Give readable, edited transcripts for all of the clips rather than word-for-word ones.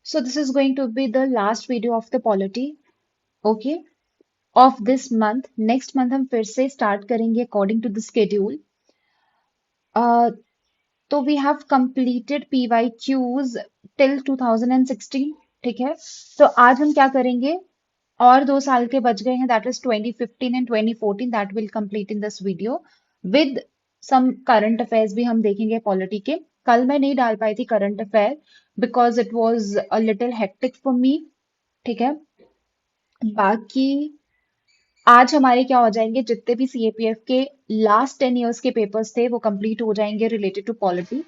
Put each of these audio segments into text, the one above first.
So this is going to be the last video of the polity, okay, of this month. Next month हम फिर से start करेंगे according to the schedule. Uh, तो we have completed PYQs till 2016, ठीक है? तो आज हम क्या करेंगे? और 2 साल के बच गए हैं, that is 2015 and 2014, that will complete in this video with some current affairs भी हम देखेंगे पॉलिटी के. कल मैं नहीं डाल पाई थी current affair because it was a little hectic for me, ठीक है. बाकी आज हमारे क्या हो जाएंगे, जितने भी सीएपीएफ के लास्ट 10 इयर्स के पेपर्स थे वो कंप्लीट हो जाएंगे related to polity.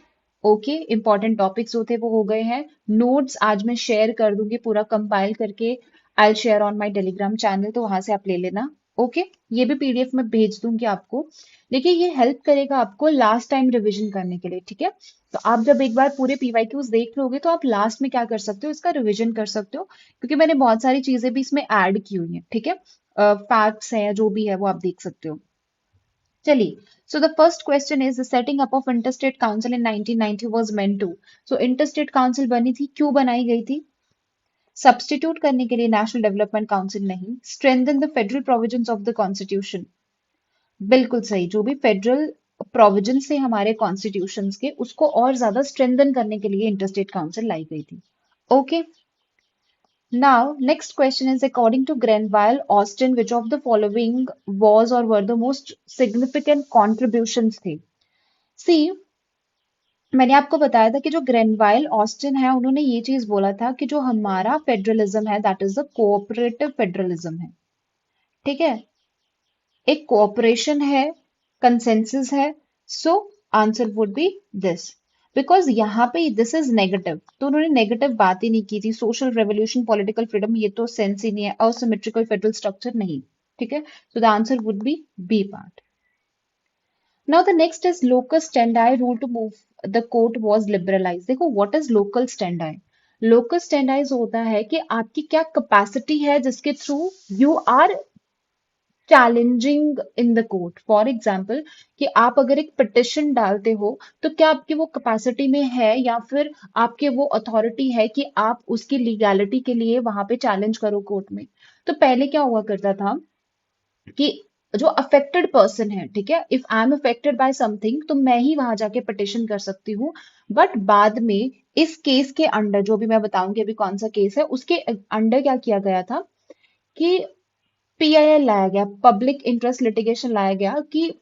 Okay, important topics जो थे वो हो गए हैं. नोट्स आज मैं शेयर कर दूंगी पूरा कंपाइल करके. I share on my Telegram channel, तो वहां से आप ले लेना. ओके, ये भी पीडीएफ में भेज दूंगी आपको. देखिए, ये हेल्प करेगा आपको लास्ट टाइम रिवीजन करने के लिए, ठीक है. तो आप जब एक बार पूरे पीवाईक्यूज देख लोगे तो आप लास्ट में क्या कर सकते हो, इसका रिवीजन कर सकते हो, क्योंकि मैंने बहुत सारी चीजें भी इसमें ऐड की हुई हैं, ठीक है. फैक्ट्स हैं, जो भी है वो आप देख सकते हो. चलिए, so the first question is the setting up of interstate council in 1990 was meant to. So interstate council बनी थी, क्यों बनाई गई थी? सब्स्टिट्यूट करने के लिए नेशनल डेवलपमेंट काउंसिल नहीं, strengthen the federal provisions of the constitution. बिल्कुल सही, जो भी फेडरल प्रोविजन से हमारे कॉन्स्टिट्यूशंस के, उसको और ज्यादा स्ट्रेंथन करने के लिए इंटरस्टेट काउंसिल लाई गई थी. Okay. Now, next question is according to Grenville Austin, which of the following was or were the most significant contributions थे? See, मैंने आपको बताया था कि जो ग्रेनवाइल ऑस्टिन है, उन्होंने ये चीज बोला था कि जो हमारा फेडरलिज्म है that is the cooperative federalism है, ठीक है. एक कोऑपरेशन है, कंसेंसस है. सो answer would B this, because यहाँ पे दिस इज नेगेटिव, तो उन्होंने नेगेटिव बात ही नहीं की थी. सोशल रेवोल्यूशन, पॉलिटिकल फ्रीडम, ये तो सेंस ही नहीं है. असिमेट्रिकल फेडरल स्ट्रक्चर नहीं, ठीक है. So the answer would be B part. Now the next is locus standi rule to move the court was liberalize. देखो, what is local standi? Local standi होता है कि आपकी क्या कैपेसिटी है जिसके through you are challenging in the court. For example, कि आप अगर एक पिटिशन डालते हो, तो क्या आपकी वो कैपेसिटी में है या फिर आपके वो अथॉरिटी है कि आप उसकी लीगैलिटी के लिए वहां पे चैलेंज करो कोर्ट में. तो पहले क्या हुआ करता था कि जो अफेक्टेड पर्सन है, ठीक है, if I am affected by something, तो मैं ही वहां जाके पिटिशन कर सकती हूँ. बट बाद में इस केस के अंडर, जो भी मैं बताऊंगी अभी कौन सा केस है, उसके अंडर क्या किया गया था कि पीआईएल लाया गया, पब्लिक इंटरेस्ट लिटिगेशन लाया गया, कि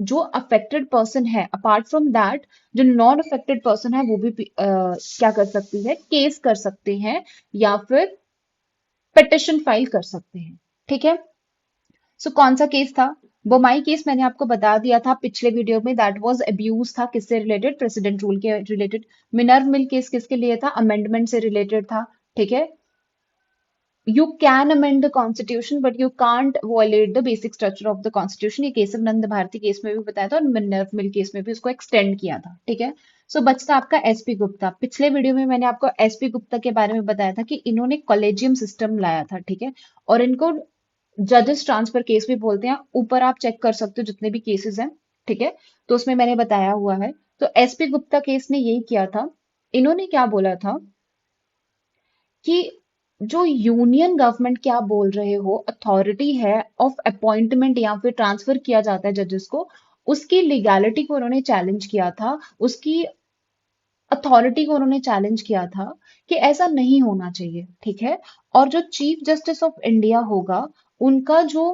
जो अफेक्टेड पर्सन है, अपार्ट फ्रॉम दैट जो नॉन अफेक्टेड पर्सन है वो भी क्या कर सकती है, केस कर सकते हैं या फिर पिटिशन फाइल कर सकते हैं, ठीक है. सो कौन सा केस था? बोमाई केस मैंने आपको बता दिया था पिछले वीडियो में, दैट वाज अब्यूज था. किससे रिलेटेड? प्रेसिडेंट रूल के रिलेटेड. मिनर्व मिल केस किसके लिए था? अमेंडमेंट से रिलेटेड था, ठीक है. You can amend the constitution but you can't violate the basic structure of the constitution. ये केशव नंद भारती केस में भी बताया था और मिनर्व मिल केस में भी उसको एक्सटेंड किया था, ठीक है. सो बचता आपका एसपी गुप्ता. पिछले वीडियो में मैंने आपको एसपी गुप्ता के बारे में बताया था कि इन्होंने कॉलेजियम सिस्टम लाया था, ठीक है, और इनको जजेस ट्रांसफर केस भी बोलते हैं. ऊपर आप चेक कर सकते हो जितने भी केसेस हैं, ठीक है, तो उसमें मैंने बताया हुआ है. तो एसपी गुप्ता केस ने यही किया था. इन्होंने क्या बोला था कि जो यूनियन गवर्नमेंट क्या बोल रहे हो, अथॉरिटी है ऑफ अपॉइंटमेंट या फिर ट्रांसफर किया जाता है जजेस को, उसकी लीगैलिटी को उन्होंने चैलेंज किया था, उसकी अथॉरिटी को उन्होंने चैलेंज किया था कि ऐसा नहीं होना चाहिए, ठीक है. और जो चीफ जस्टिस ऑफ इंडिया होगा, उनका जो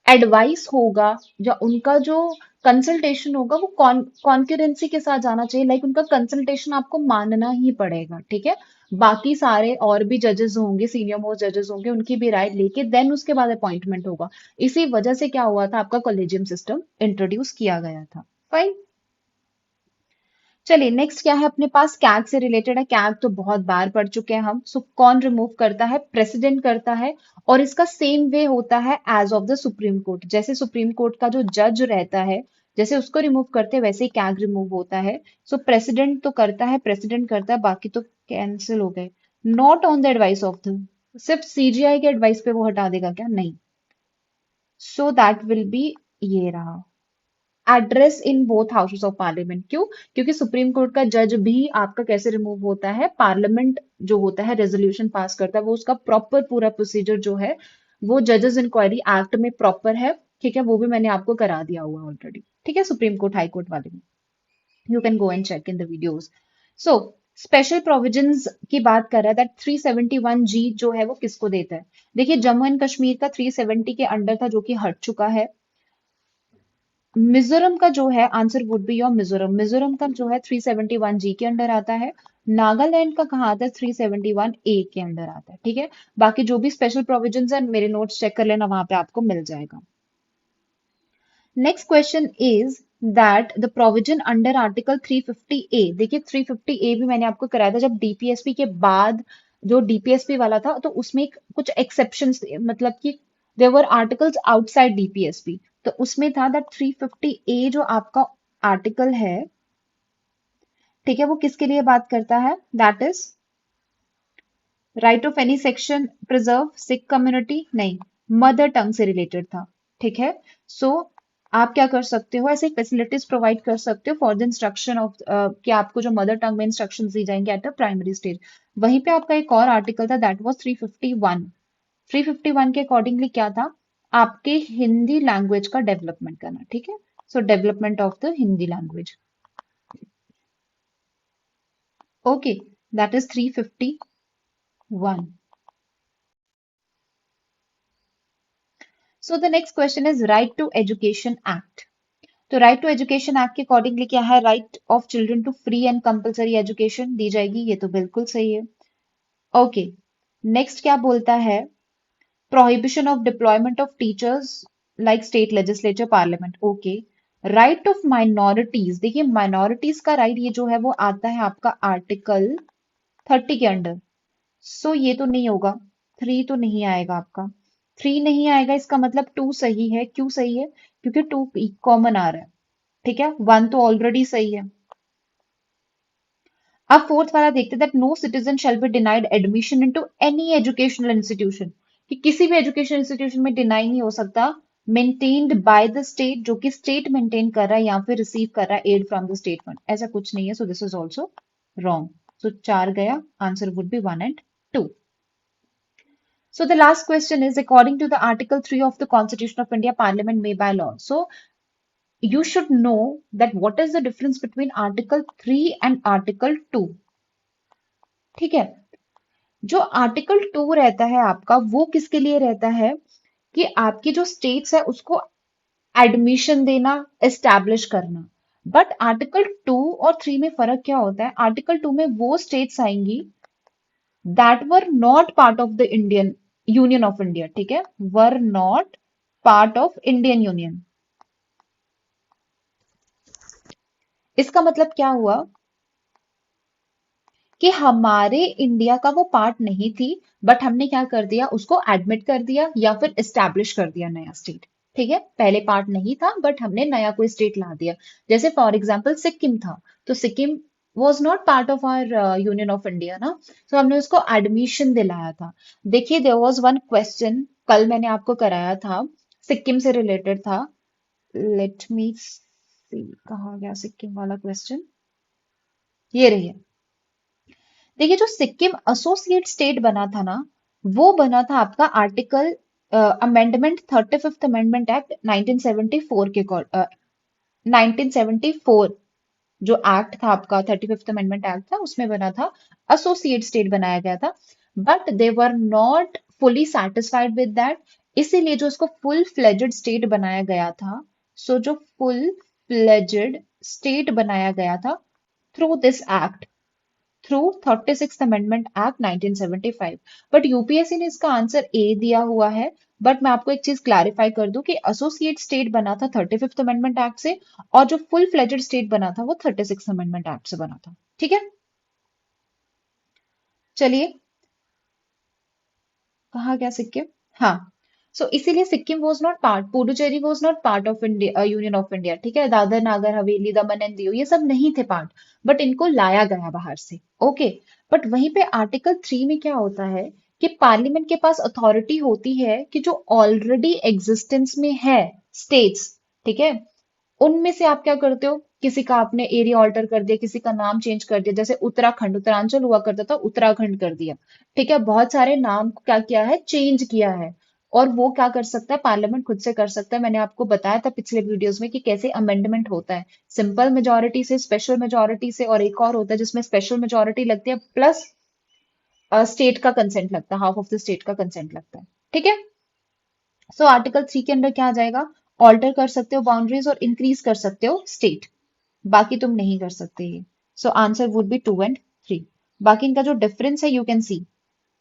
एडवाइस होगा या उनका जो कंसल्टेशन होगा, वो कॉन्करेंसी के साथ जाना चाहिए. लाइक उनका कंसल्टेशन आपको मानना ही पड़ेगा, ठीक है. बाकी सारे और भी जजेस होंगे, सीनियर मोस्ट जजेस होंगे, उनकी भी राय लेके देन उसके बाद अपॉइंटमेंट होगा. इसी वजह से क्या हुआ था, आपका कॉलेजियम सिस्टम इंट्रोड्यूस किया गया था. फाइन. चलिए, नेक्स्ट क्या है अपने पास, कैग से रिलेटेड है. कैग तो बहुत बार पढ़ चुके हैं हम. सो कौन रिमूव करता है? प्रेसिडेंट करता है. और इसका सेम वे होता है as of the supreme court. जैसे सुप्रीम कोर्ट का जो जज रहता है, जैसे उसको रिमूव करते हैं, वैसे ही कैग रिमूव होता है. सो प्रेसिडेंट तो करता है, प्रेसिडेंट करता है, बाकी तो कैंसिल हो गए. Not on the advice of the, सिर्फ सीजीआई के एडवाइस पे वो हटा देगा क्या? नहीं. सो दैट विल बी, ये रहा. Address in both houses of parliament. क्यों? क्योंकि सुप्रीम कोर्ट का जज भी आपका कैसे रिमूव होता है, पार्लियामेंट जो होता है रेजोल्यूशन पास करता है, वो उसका प्रॉपर पूरा प्रोसीजर जो है वो जजेस इंक्वायरी एक्ट में प्रॉपर है। ठीक है, वो भी मैंने आपको करा दिया हुआ ऑलरेडी। ठीक है, सुप्रीम कोर्ट हाई कोर्ट वाले में you can go and check in the videos. So special provisions की बात कर रहा है दैट 371G जो है वो किसको देता है। देखिए जम्मू एंड कश्मीर का 370 के अंडर था जो कि हट चुका है। मिजोरम का जो है answer would be your Mizoram. Mizoram का जो है 371G के अंडर आता है। नागालैंड का कहाँ आता है? 371A के अंडर आता है। ठीक है, बाकी जो भी स्पेशल प्रोविजंस है मेरे नोट्स चेक कर लेना, वहां पे आपको मिल जाएगा। Next question is that the provision under article 350A। देखिए 350A भी मैंने आपको कराया था जब डीपीएसपी के बाद, जो डीपीएसपी वाला था तो उसमें कुछ एक्सेप्शंस थे, मतलब कि there were articles outside DPSP. तो उसमें था दैट 350A जो आपका आर्टिकल है, ठीक है, वो किसके लिए बात करता है? That is right of any section preserve Sikh community, नहीं, मदर टंग से रिलेटेड था। ठीक है, सो आप क्या कर सकते हो, ऐसे फैसिलिटीज प्रोवाइड कर सकते हो फॉर द इंस्ट्रक्शन ऑफ कि आपको जो मदर टंग में इंस्ट्रक्शन दी जाएंगे एट अ प्राइमरी स्टेज। वहीं पे आपका एक और आर्टिकल था दैट वाज 351। 351 के अकॉर्डिंगली क्या था? आपके हिंदी लैंग्वेज का डेवलपमेंट करना। ठीक है, सो development of the Hindi language. Okay, that is 351। So the next question is Right to Education Act. तो राइट टू एजुकेशन एक्ट के अकॉर्डिंगली क्या है? Right of children to free and compulsory education दी जाएगी, ये तो बिल्कुल सही है। ओके, नेक्स्ट क्या बोलता है? Prohibition of deployment of teachers like state legislature parliament. Okay, right of minorities. देखिए माइनॉरिटीज का राइट ये जो है वो आता है आपका आर्टिकल 30 के अंडर। सो ये तो नहीं होगा, 3 तो नहीं आएगा आपका। 3 नहीं आएगा, इसका मतलब 2 सही है। क्यों सही है? क्योंकि 2 कॉमन आ रहा है। ठीक है, 1 तो ऑलरेडी सही है। अब फोर्थ वाला देखते हैं that no citizen shall be denied admission into any educational institution. कि किसी भी एजुकेशन इंस्टीट्यूशन में डिनाई नहीं हो सकता, मेंटेन्ड बाय द स्टेट, जो कि स्टेट मेंटेन कर रहा है या फिर रिसीव कर रहा है aid from the state fund. ऐसा कुछ नहीं है, so this is also wrong. So 4 गया, answer would be 1 and 2। So the last question is according to the Article 3 of the Constitution of India, Parliament may by law. So you should know that what is the difference between Article 3 and Article 2. ठीक है, जो article 2 रहता है आपका वो किसके लिए रहता है? कि आपकी जो स्टेट्स है उसको एडमिशन देना, एस्टैब्लिश करना। बट आर्टिकल 2 और 3 में फर्क क्या होता है? आर्टिकल 2 में वो स्टेट्स आएंगी that were not part of the Indian union of India. ठीक है, were not part of Indian union. इसका मतलब क्या हुआ? कि हमारे इंडिया का वो पार्ट नहीं थी, बट हमने क्या कर दिया? उसको एडमिट कर दिया या फिर एस्टैब्लिश कर दिया नया स्टेट। ठीक है, पहले पार्ट नहीं था बट हमने नया कोई स्टेट ला दिया। जैसे फॉर एग्जाम्पल सिक्किम था, तो Sikkim was not part of our union of India ना, तो हमने उसको एडमिशन दिलाया था। देखिए देयर वॉज वन क्वेश्चन कल मैंने आपको कराया था, सिक्किम से रिलेटेड था। लेट मी सी, कहाँ गया सिक्किम वाला क्वेश्चन? ये रही। देखिए जो सिक्किम एसोसिएट स्टेट बना था ना, वो बना था आपका article amendment 35th amendment act 1974 के 1974 जो एक्ट था आपका 35th अमेंडमेंट एक्ट था, उसमें बना था, एसोसिएट स्टेट बनाया गया था। But they were not fully satisfied with that, इसीलिए जो इसको फुल फ्लेजेड स्टेट बनाया गया था। सो जो फुल फ्लेजेड स्टेट बनाया गया था through this act, through 36th amendment act 1975। But UPSC ने इसका आंसर ए दिया हुआ है। बट मैं आपको एक चीज क्लैरिफाई कर दूं कि एसोसिएट स्टेट बना था 35th अमेंडमेंट एक्ट से, और जो फुल फ्लेजेड स्टेट बना था वो 36th अमेंडमेंट एक्ट से बना था। ठीक है, चलिए, कहाँ गया सिक्किम? हाँ, सो इसीलिए Sikkim was not part, Puducherry was not part of India, union of India. ठीक है, दादर नागर हवेली दमन एंड दीव ये सब नहीं थे पार्ट, बट इनको लाया गया बाहर से। ओके, बट वहीं पे आर्टिकल 3 में क्या होता है कि पार्लियामेंट के पास अथॉरिटी होती है कि जो ऑलरेडी एग्जिस्टेंस में है स्टेट्स, ठीक है, उनमें से आप क्या करते हो, किसी का आपने एरिया ऑल्टर कर दिया, किसी का नाम चेंज कर दिया, जैसे उत्तराखंड, उत्तरांचल हुआ करता था, उत्तराखंड कर दिया। ठीक है, बहुत सारे नाम को क्या किया है, चेंज किया है। और वो क्या कर सकता है, पार्लियामेंट खुद से कर सकता है। मैंने आपको बताया था पिछले वीडियोस में कि कैसे अमेंडमेंट होता है, सिंपल मेजोरिटी से, स्पेशल मेजोरिटी से, और एक और होता है जिसमें स्पेशल मेजोरिटी लगती है प्लस स्टेट का कंसेंट लगता है, हाफ ऑफ द स्टेट का कंसेंट लगता है। ठीक है, सो आर्टिकल 3 के अंदर क्या आ जाएगा, ऑल्टर कर सकते हो बाउंड्रीज और इंक्रीज कर सकते हो स्टेट, बाकी तुम नहीं कर सकते ये। सो आंसर वुड बी 2 and 3। बाकी इनका जो डिफरेंस है यू कैन सी,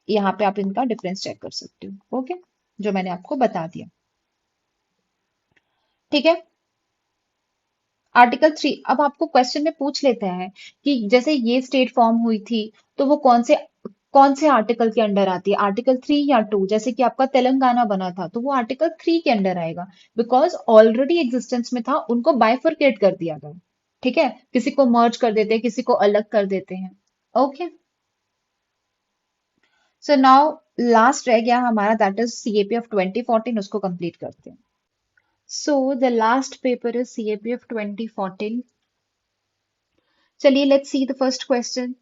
यहाँ पे आप इनका डिफरेंस चेक कर सकते हो। ओके, जो मैंने आपको बता दिया। ठीक है, आर्टिकल 3, अब आपको क्वेश्चन में पूछ लेते हैं कि जैसे ये स्टेट फॉर्म हुई थी, तो वो कौन से आर्टिकल के अंडर आती है, आर्टिकल 3 या 2। जैसे कि आपका तेलंगाना बना था तो वो आर्टिकल 3 के अंडर आएगा, बिकॉज ऑलरेडी एग्जिस्टेंस में था, उनको बाइफरकेट कर दिया गया। ठीक है, किसी को मर्ज कर देते हैं, किसी को अलग कर देते हैं। ओके, सो नाउ लास्ट रह गया हमारा, दैट इज सीएपी ऑफ 2014, उसको कंप्लीट करते हैं। So the last paper is CAP of 2014। चलिए, let's see the first question,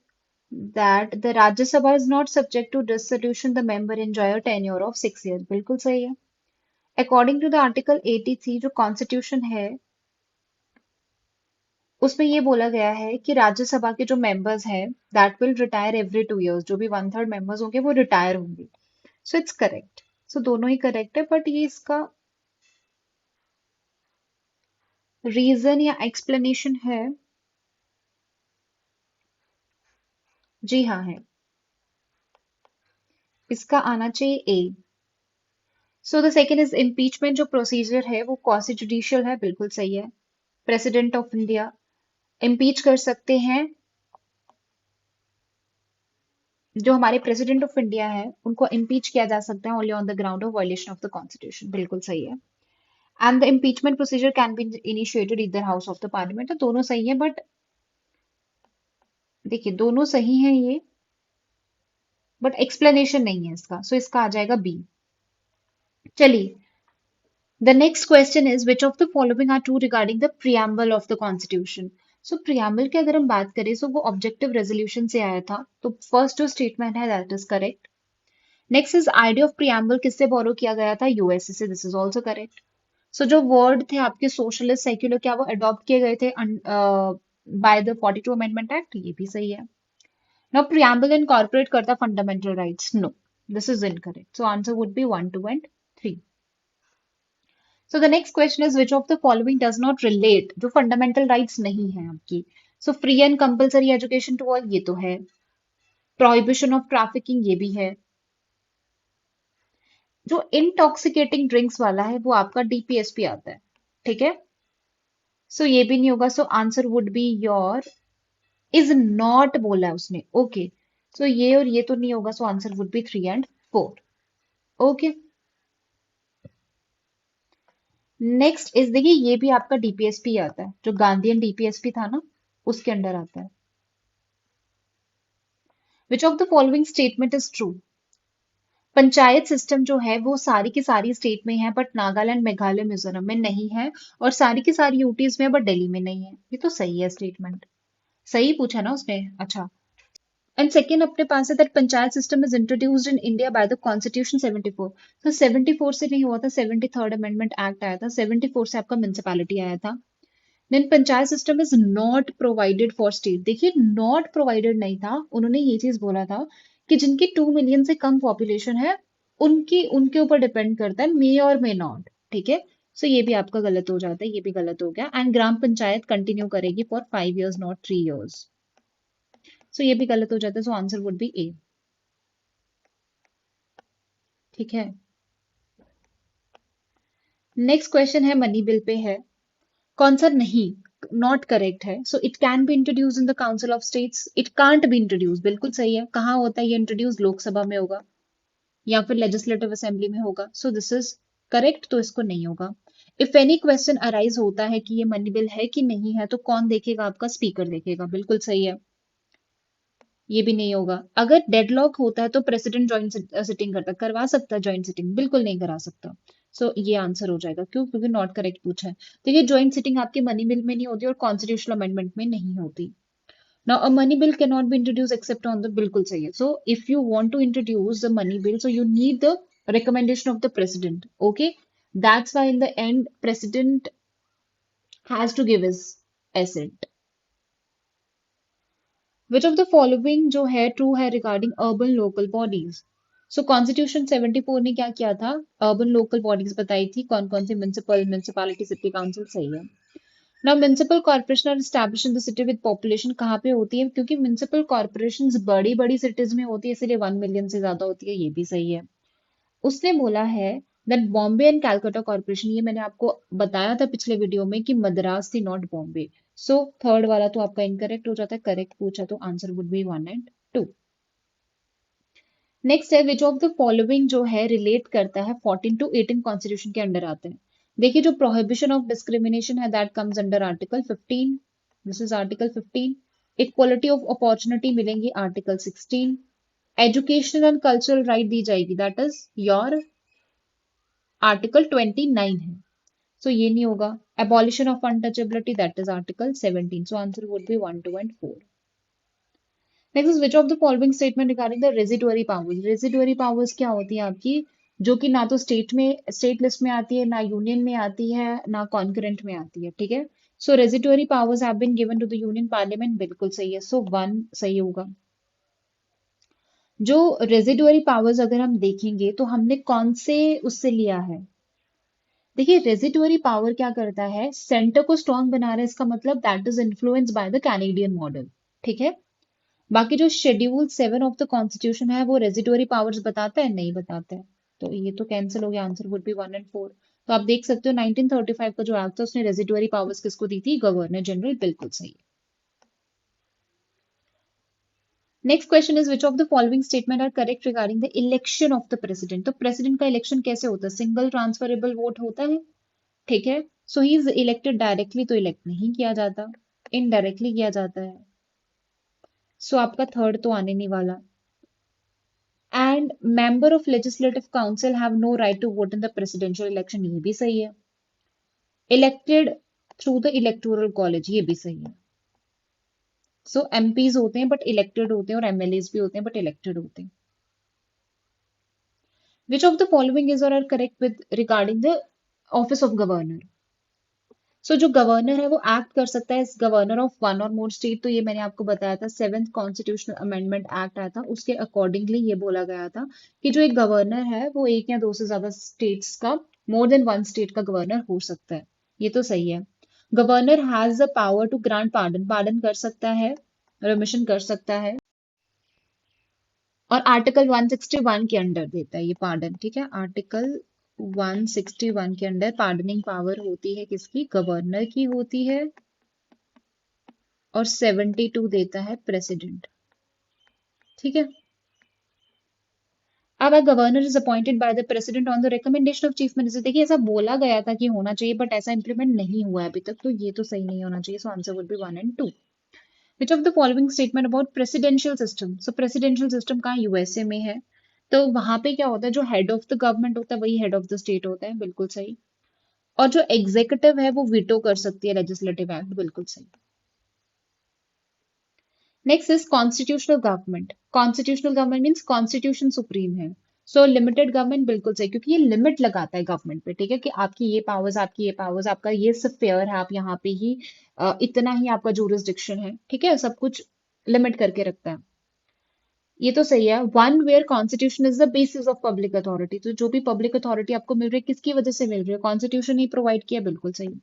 that the Rajya Sabha is not subject to dissolution, the member enjoy a tenure of 6 years। बिल्कुल सही है। According to the Article 83 जो Constitution है, उसमें ये बोला गया है कि राज्यसभा के जो मेंबर्स हैं that will retire every 2 years, जो भी 1/3 मेंबर्स होंगे वो रिटायर होंगे। सो इट्स करेक्ट, सो दोनों ही करेक्ट है, बट ये इसका रीजन या एक्सप्लेनेशन है। जी हाँ है, इसका आना चाहिए A. So the second is impeachment, जो प्रोसीजर है वो क्वासी जुडिशियल है, बिल्कुल सही है। प्रेसिडेंट ऑफ इंडिया इम्पीच कर सकते हैं, जो हमारे प्रेसिडेंट ऑफ इंडिया है उनको इम्पीच किया जा सकता है only on the ground of violation of the constitution, बिल्कुल सही है। And the impeachment procedure can be initiated either house of the parliament, तो दोनों सही है, बट देखिए दोनों सही है ये, बट एक्सप्लेनेशन नहीं है इसका, सो इसका आ जाएगा बी। चलिए, the next question is which of the following are true regarding the preamble of the constitution. So preamble की अगर हम बात करें, सो वो ऑब्जेक्टिव रेजोल्यूशन से आया था, तो फर्स्ट जो स्टेटमेंट है that is correct. Next is idea of preamble किससे बोरो किया गया था, यूएसए से, दिस इज ऑल्सो करेक्ट। सो जो वर्ड थे आपके सोशलिस्ट सेक्युलर, क्या वो अडॉप्ट किए गए थे बाय द 42 अमेंडमेंट एक्ट, ये भी सही है। नाउ प्रियम्बल इनकॉर्पोरेट करता fundamental rights, no, this is incorrect, so answer would be 1, 2 and 3। So the next question is which of the following does not relate, जो fundamental rights नहीं है आपकी। So free and compulsory education to all, ये तो है। Prohibition of trafficking, ये भी है। जो इंटॉक्सिकेटिंग ड्रिंक्स वाला है वो आपका डीपीएसपी आता है। ठीक है, सो ये भी नहीं होगा, सो answer would be your is not बोला है उसने। ओके, सो ये और ये तो नहीं होगा, सो answer would B 3 and 4। Okay, next is, देखिए ये भी आपका डीपीएसपी आता है, जो गांधीयन डीपीएसपी था ना, उसके अंडर आता है। विच of the following statement is true. Panchayat system जो है वो सारी की सारी स्टेट में है, बट नागालैंड, मेघालय, मिजोरम में नहीं है, और सारी की सारी यूटीज में, बट दिल्ली में नहीं है। ये तो सही है स्टेटमेंट, सही पूछा ना उसने। अच्छा, एंड सेकेंड अपने पास है that panchayat system is introduced in India by the constitution 74। तो 74 से नहीं हुआ था, 73rd अमेंडमेंट एक्ट आया था, 74 से आपका म्युनिसिपैलिटी आया था। Then panchayat system is not provided for state, देखिए नॉट प्रोवाइडेड नहीं था, उन्होंने ये चीज बोला था कि जिनकी 2 million से कम पॉपुलेशन है उनकी उनके ऊपर डिपेंड करता है, मे और मे नॉट। ठीक है, सो ये भी आपका गलत हो जाता है, ये भी गलत हो गया। एंड ग्राम पंचायत कंटिन्यू करेगी फॉर 5 years नॉट 3 years, सो ये भी गलत हो जाता है, सो आंसर वुड बी ए। ठीक है, नेक्स्ट क्वेश्चन है मनी बिल पे है, कौन सा नहीं, नॉट करेक्ट है। So it can be introduce in the council of states, it can't be introduce, बिल्कुल सही है। कहाँ होता है ये इंट्रोड्यूस, लोकसभा में होगा या फिर लेजिस्लेटिव असेंबली में होगा, सो दिस इज करेक्ट, तो इसको नहीं होगा। इफ एनी क्वेश्चन अराइज होता है कि ये मनी बिल है कि नहीं है, तो कौन देखेगा, आपका स्पीकर देखेगा, बिल्कुल सही है। ये भी नहीं होगा। अगर डेडलॉक होता है तो प्रेसिडेंट ज्वाइंट सिटिंग करवा सकता है, ज्वाइंट सिटिंग बिल्कुल नहीं करा सकता, सो ये आंसर हो जाएगा। क्यों? क्योंकि नॉट करेक्ट पूछा है। तो ये ज्वाइंट सिटिंग आपकी मनी बिल में नहीं होती और कॉन्स्टिट्यूशनल अमेंडमेंट में नहीं होती। Now, a money bill cannot be introduced except on the बिल्कुल सही है. So, if you want to introduce the money bill, so you need the recommendation of the president. Okay, that's why in the end, president has to give his assent. Which of the following जो है true है regarding urban local bodies? So, Constitution 74 ने क्या किया था? Urban local bodies बताई थी कौन कौन सी municipal, municipality, city council सही है. Now municipal corporation are establish in the city with population कहाँ पे होती है? क्योंकि म्युनिसिपल कॉर्पोरेशंस बड़ी बड़ी सिटीज में होती है, इसलिए 1 मिलियन से ज्यादा होती है, ये भी सही है। उसने बोला है that Bombay and Calcutta corporation, ये मैंने आपको बताया था पिछले वीडियो में कि मद्रास थी नॉट बॉम्बे। सो थर्ड वाला तो आपका इनकरेक्ट हो जाता है, करेक्ट पूछा तो answer would be 1 and 2। Next है विच ऑफ द फॉलोइंग जो है रिलेट करता है 14 to 18 कॉन्स्टिट्यूशन के अंडर आते हैं। देखिए जो प्रोहिबिशन ऑफ डिस्क्रिमिनेशन है that comes under article 15, this is article 15। Equality of opportunity मिलेंगी article 16। Educational and cultural right दी जाएगी दैट इज योर आर्टिकल 29 है। सो ये नहीं होगा। Abolition of untouchability that is article 17। So answer would be 1, 2 and 4। Next is which of the following statement regarding the residuary powers. Residuary powers क्या होती है आपकी? जो कि ना तो स्टेट लिस्ट में आती है, ना यूनियन में आती है, ना कॉन्करेंट में आती है। ठीक है, so residuary powers have been given to the union parliament, बिल्कुल सही है। सो 1 सही होगा। जो रेजिडुअरी पावर्स अगर हम देखेंगे तो हमने कौन से उससे लिया है? देखिए रेजिडुअरी पावर क्या करता है, सेंटर को स्ट्रांग बना रहा है, इसका मतलब that is influenced by the Canadian model. ठीक है, बाकी जो शेड्यूल 7 ऑफ द कॉन्स्टिट्यूशन है वो रेजिडुअरी पावर्स बताता है, नहीं बताता है। तो ये तो कैंसिल हो गया, आंसर वुड बी 1 and 4। तो आप देख सकते हो 1935 का जो एक्ट था उसने रेजिडुअरी पावर्स किसको दी थी? गवर्नर जनरल, बिल्कुल सही है। Next question is which of the following statement are correct regarding the election of the president. तो प्रेसिडेंट का इलेक्शन कैसे होता है? सिंगल ट्रांसफरेबल वोट होता है। ठीक है, सो ही इज इलेक्टेड डायरेक्टली, तो इलेक्ट नहीं किया जाता, इनडायरेक्टली किया जाता है। सो आपका थर्ड तो आने नहीं वाला। And member of legislative council have no right to vote in the presidential election, ये भी सही है। Elected through the electoral college, ये भी सही है। सो एमपीज होते हैं बट इलेक्टेड होते हैं, और एमएलएज भी होते हैं बट इलेक्टेड होते हैं। Which of the following is are correct with regarding the office of governor. So जो गवर्नर है वो एक्ट कर सकता है, गवर्नर ऑफ वन और मोर स्टेट। तो ये मैंने आपको बताया था, 7th कॉन्स्टिट्यूशनल अमेंडमेंट एक्ट आया था, उसके अकॉर्डिंगली ये बोला गया था कि जो एक गवर्नर है वो एक या दो से ज्यादा स्टेट्स का, मोर देन वन स्टेट का गवर्नर हो सकता है। ये तो सही है। Governor has the power to grant pardon, pardon कर सकता है, रिमिशन कर सकता है, और आर्टिकल 161 के अंडर देता है ये पार्डन। ठीक है, आर्टिकल 161 के अंडर पार्डनिंग पावर होती है किसकी? गवर्नर की होती है, और 72 देता है प्रेसिडेंट। ठीक है, अब a governor is appointed by the president on the recommendation of chief minister. देखिए ऐसा बोला गया था कि होना चाहिए बट ऐसा इंप्लीमेंट नहीं हुआ है अभी तक, तो ये तो सही नहीं होना चाहिए। सो answer would be 1 and 2। Which of the following statement about presidential system. So presidential system कहाँ? यूएसए में है। तो वहां पे क्या होता है, जो हेड ऑफ द गवर्नमेंट होता है वही हेड ऑफ द स्टेट होता है, बिल्कुल सही। और जो एग्जीक्यूटिव है वो वीटो कर सकती है लेजिस्लेटिव एक्ट, बिल्कुल सही। Next is constitutional government. Constitutional government means constitution supreme है। सो लिमिटेड गवर्नमेंट, बिल्कुल सही, क्योंकि ये लिमिट लगाता है गवर्नमेंट पे। ठीक है, कि आपकी ये पावर्स, आपकी ये पावर्स, आपका ये स्फेयर है, आप यहाँ पे ही इतना ही आपका जूरिसडिक्शन है। ठीक है, सब कुछ लिमिट करके रखता है। ये तो सही है। One where constitution is the basis of public authority. तो जो भी पब्लिक अथॉरिटी आपको मिल रही है किसकी वजह से मिल रही है? कॉन्स्टिट्यूशन ही प्रोवाइड किया, बिल्कुल सही।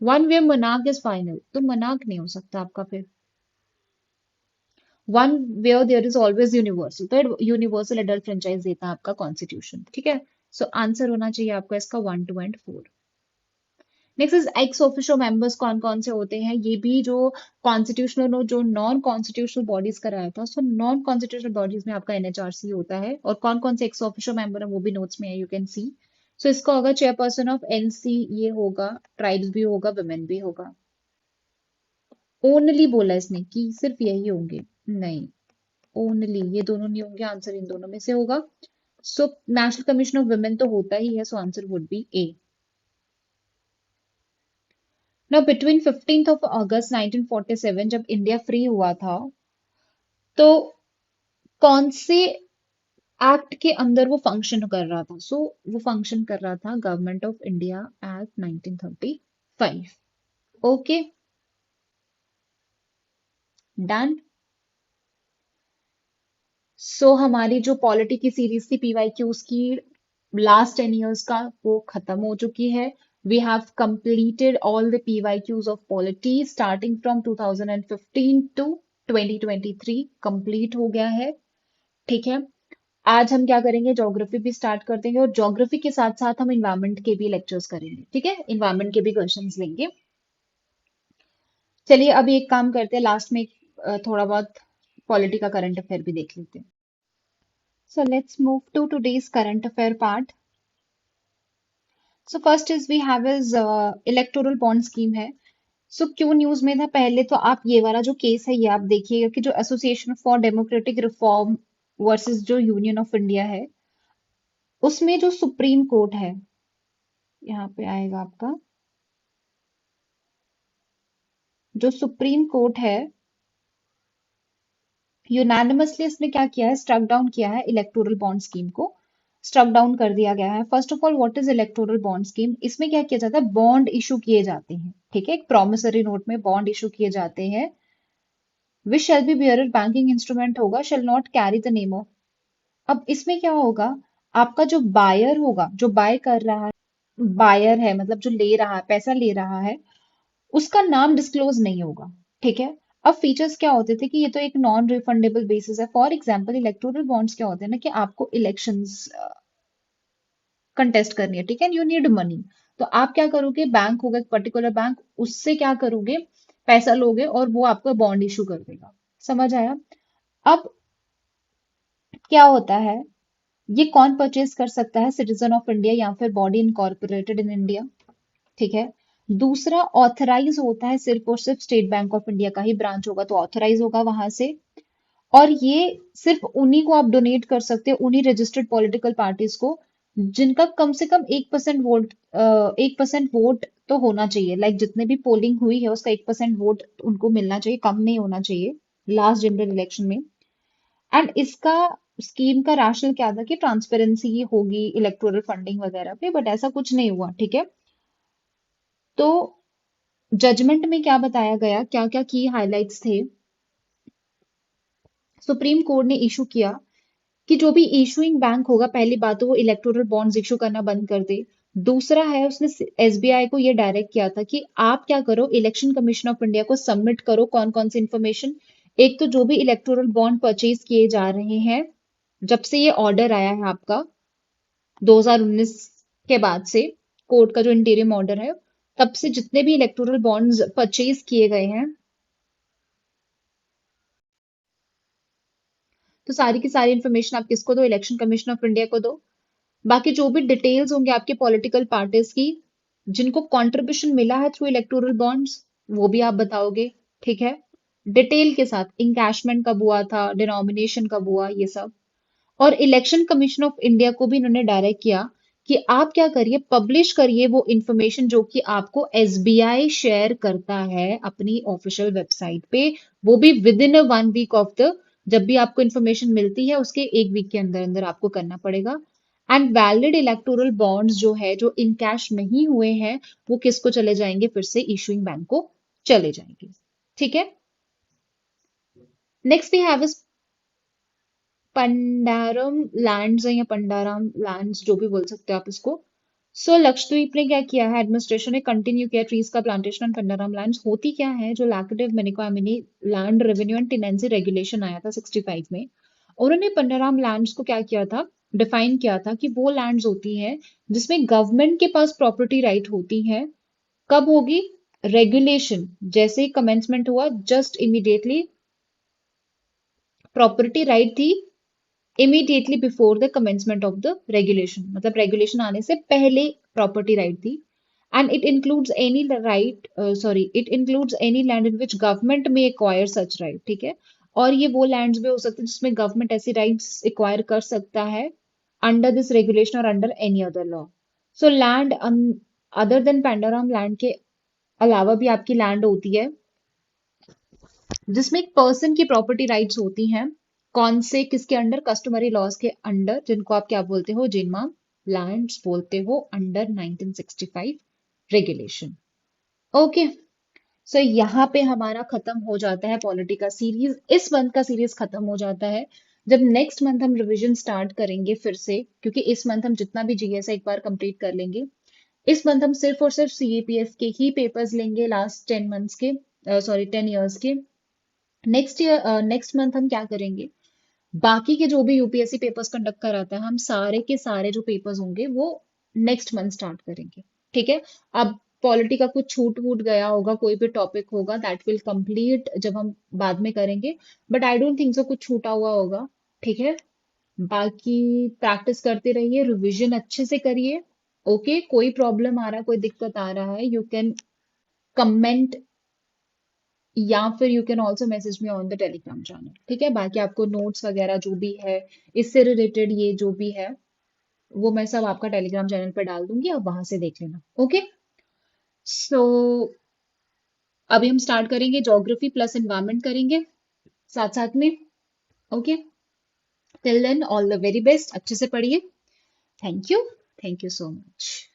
One where monarch is final, तो मोनार्क नहीं हो सकता आपका फिर। One where there is always universal, तो यूनिवर्सल एडल्ट फ्रेंचाइज देता है आपका कॉन्स्टिट्यूशन। ठीक है, सो आंसर होना चाहिए आपका इसका 1, 2 and 4। Next is ex officio members कौन कौन से होते हैं? ये भी जो कॉन्स्टिट्यूशनल और जो नॉन कॉन्स्टिट्यूशनल बॉडीज कराया था, सो नॉन कॉन्स्टिट्यूशनल बॉडीज में आपका एनएचआरसी होता है, और कौन कौन से एक्स ऑफिशियो मेंबर है वो भी नोट्स में है, यू कैन सी। सो इसका होगा चेयरपर्सन ऑफ एनसी, ये होगा, ट्राइब्स भी होगा, वुमेन भी होगा। ओनली बोला इसने कि सिर्फ यही होंगे, नहीं, ओनली ये दोनों नहीं होंगे, आंसर इन दोनों में से होगा। So national commission of women तो होता ही है, सो answer would B A. Now between 15th of अगस्त 1947 जब इंडिया फ्री हुआ था, तो कौन से एक्ट के अंदर वो फंक्शन कर रहा था? सो वो फंक्शन कर रहा था government of India act 1935। Okay, done. So हमारी जो पॉलिटी की सीरीज थी पीवाईक्यूज की लास्ट 10 years का, वो खत्म हो चुकी है। We have completed all the PYQs of polity starting from 2015 to 2023 complete हो गया है। ठीक है, आज हम क्या करेंगे, ज्योग्राफी भी स्टार्ट कर देंगे, और ज्योग्राफी के साथ साथ हम इन्वायरमेंट के भी लेक्चर्स करेंगे। ठीक है, इन्वायरमेंट के भी क्वेश्चंस लेंगे। चलिए अभी एक काम करते हैं, लास्ट में थोड़ा बहुत पॉलिटी का करंट अफेयर भी देख लेते हैं। So let's move to today's current affair part. So first is we have is electoral bond scheme है। So क्यों न्यूज में था, पहले तो आप ये वाला जो केस है ये आप देखिएगा कि जो association for democratic reform versus जो यूनियन ऑफ इंडिया है, उसमें जो सुप्रीम कोर्ट है, यहाँ पे आएगा आपका जो सुप्रीम कोर्ट है, यूनानिमसली इसने क्या किया है, स्ट्रक डाउन किया है इलेक्टोरल बॉन्ड स्कीम को, स्ट्रक डाउन कर दिया गया है। First of all what is electoral bond scheme? इसमें क्या किया जाता है, बॉन्ड इशू किए जाते हैं। ठीक है, एक प्रॉमिसरी नोट में बॉन्ड इशू किए जाते हैं। Which shall be bearer banking instrument होगा, shall not carry the name of. अब इसमें क्या होगा, आपका जो बायर होगा, जो बाय कर रहा है, बायर है मतलब जो ले रहा है, पैसा ले रहा है, उसका नाम डिस्क्लोज नहीं होगा। ठीक है, अब फीचर्स क्या होते थे कि ये तो एक नॉन रिफंडेबल बेसिस है। फॉर एग्जांपल इलेक्टोरल बॉन्ड्स क्या होते हैं ना, कि आपको इलेक्शंस कंटेस्ट करनी है, ठीक है, यू नीड मनी। तो आप क्या करोगे, बैंक होगा एक पर्टिकुलर बैंक, उससे क्या करोगे, पैसा लोगे और वो आपको बॉन्ड इशू कर देगा। समझ आया? अब क्या होता है, ये कौन परचेज कर सकता है, सिटीजन ऑफ इंडिया या फिर बॉडी इनकॉर्पोरेटेड इन इंडिया। ठीक है, दूसरा ऑथराइज होता है सिर्फ और सिर्फ स्टेट बैंक ऑफ इंडिया का ही ब्रांच होगा तो ऑथराइज होगा वहां से। और ये सिर्फ उन्हीं को आप डोनेट कर सकते हो, उन्हीं रजिस्टर्ड पॉलिटिकल पार्टीज को जिनका कम से कम 1% वोट, 1% वोट तो होना चाहिए। लाइक जितने भी पोलिंग हुई है उसका 1% वोट उनको मिलना चाहिए, कम नहीं होना चाहिए लास्ट जनरल इलेक्शन में। एंड इसका स्कीम का रैशनल क्या था कि ट्रांसपेरेंसी होगी इलेक्टोरल फंडिंग वगैरह पे, बट ऐसा कुछ नहीं हुआ। ठीक है, तो जजमेंट में क्या बताया गया, क्या क्या की हाइलाइट्स थे, सुप्रीम कोर्ट ने इशू किया कि जो भी इशूइंग बैंक होगा, पहली बात तो वो इलेक्टोरल बॉन्ड्स इशू करना बंद कर दे। दूसरा है उसने एसबीआई को ये डायरेक्ट किया था कि आप क्या करो, इलेक्शन कमीशन ऑफ इंडिया को सबमिट करो कौन कौन सी इंफॉर्मेशन। एक तो जो भी इलेक्टोरल बॉन्ड परचेज किए जा रहे हैं, जब से ये ऑर्डर आया है आपका 2019 के बाद से, कोर्ट का जो इंटीरियम ऑर्डर है, तब से जितने भी इलेक्टोरल बॉन्ड्स परचेज किए गए हैं, तो सारी की सारी इन्फॉर्मेशन आप किसको दो, इलेक्शन कमीशन ऑफ इंडिया को दो। बाकी जो भी डिटेल्स होंगे आपके पॉलिटिकल पार्टीज की जिनको कंट्रीब्यूशन मिला है थ्रू इलेक्टोरल बॉन्ड्स, वो भी आप बताओगे। ठीक है, डिटेल के साथ, इंकैशमेंट कब हुआ था, डिनोमिनेशन कब हुआ, ये सब। और इलेक्शन कमीशन ऑफ इंडिया को भी इन्होंने डायरेक्ट किया कि आप क्या करिए, पब्लिश करिए वो इंफॉर्मेशन जो कि आपको एसबीआई शेयर करता है अपनी ऑफिशियल वेबसाइट पे, वो भी within 1 week of the, जब भी आपको इंफॉर्मेशन मिलती है उसके 1 वीक के अंदर अंदर आपको करना पड़ेगा। एंड वैलिड इलेक्टोरल बॉन्ड्स जो है, जो इन कैश नहीं हुए हैं, वो किसको चले जाएंगे, फिर से इशूइंग बैंक को चले जाएंगे। ठीक है, नेक्स्ट वी हैव पंडारम लैंड्स है या पंडाराम लैंड्स, जो भी बोल सकते हो आप इसको। सो लक्षद्वीप ने क्या किया है, एडमिनिस्ट्रेशन ने कंटिन्यू किया ट्रीज का प्लांटेशन ऑन पंडाराम लैंड्स। होती क्या है, जो लैकेटिव मिनिकॉमिनी land revenue and tenancy regulation आया था 65 में, उन्होंने पंडाराम लैंड्स को क्या किया था, डिफाइन किया था कि वो लैंड्स होती हैं जिसमें गवर्नमेंट के पास प्रॉपर्टी राइट होती है। कब होगी, रेगुलेशन जैसे ही कमेंसमेंट हुआ, जस्ट इमीडिएटली प्रॉपर्टी राइट थी, immediately before the commencement of the regulation, मतलब रेगुलेशन आने से पहले प्रॉपर्टी राइट थी। And it includes any right, sorry, it includes any land in which government में एक्वायर सच राइट। ठीक है, और ये वो लैंड्स भी हो सकते हैं जिसमें गवर्नमेंट ऐसी राइट्स एक्वायर कर सकता है अंडर दिस रेगुलेशन और under any other law. So land other than Pandorum land के अलावा भी आपकी लैंड होती है जिसमें एक पर्सन की प्रॉपर्टी राइट्स होती हैं। कौन से किसके अंडर? कस्टमरी लॉज के अंडर, जिनको आप क्या बोलते हो? जिनमा लैंड्स बोलते हो, अंडर 1965 रेगुलेशन। ओके, सो यहाँ पे हमारा खत्म हो जाता है पॉलिटी का सीरीज। इस मंथ का सीरीज खत्म हो जाता है। जब नेक्स्ट मंथ हम रिवीजन स्टार्ट करेंगे फिर से, क्योंकि इस मंथ हम जितना भी जीएस है एक बार कंप्लीट कर लेंगे। इस मंथ हम सिर्फ और सिर्फ सीएपीएफ के ही पेपर्स लेंगे, लास्ट 10 मंथ्स के, सॉरी 10 इयर्स के। नेक्स्ट मंथ हम क्या करेंगे? बाकी के जो भी यूपीएससी पेपर्स कंडक्ट कराता है, हम सारे के सारे जो पेपर्स होंगे वो नेक्स्ट मंथ स्टार्ट करेंगे। ठीक है? अब पॉलिटी का कुछ छूट वूट गया होगा, कोई भी टॉपिक होगा, दैट विल कंप्लीट जब हम बाद में करेंगे। But I don't think so कुछ छूटा हुआ होगा। ठीक है? बाकी प्रैक्टिस करते रहिए, रिविजन अच्छे से करिए। ओके, कोई प्रॉब्लम आ रहा है, कोई दिक्कत आ रहा है, यू कैन कमेंट, या फिर you can also message me on the Telegram channel. ठीक है? बाकी आपको नोट्स वगैरह जो भी है, इससे रिलेटेड ये जो भी है, वो मैं सब आपका टेलीग्राम चैनल पर डाल दूंगी, आप वहां से देख लेना। ओके, सो अभी हम स्टार्ट करेंगे, ज्योग्राफी प्लस एनवायरनमेंट करेंगे साथ साथ में। Okay, till then all the very best, अच्छे से पढ़िए। Thank you, thank you so much.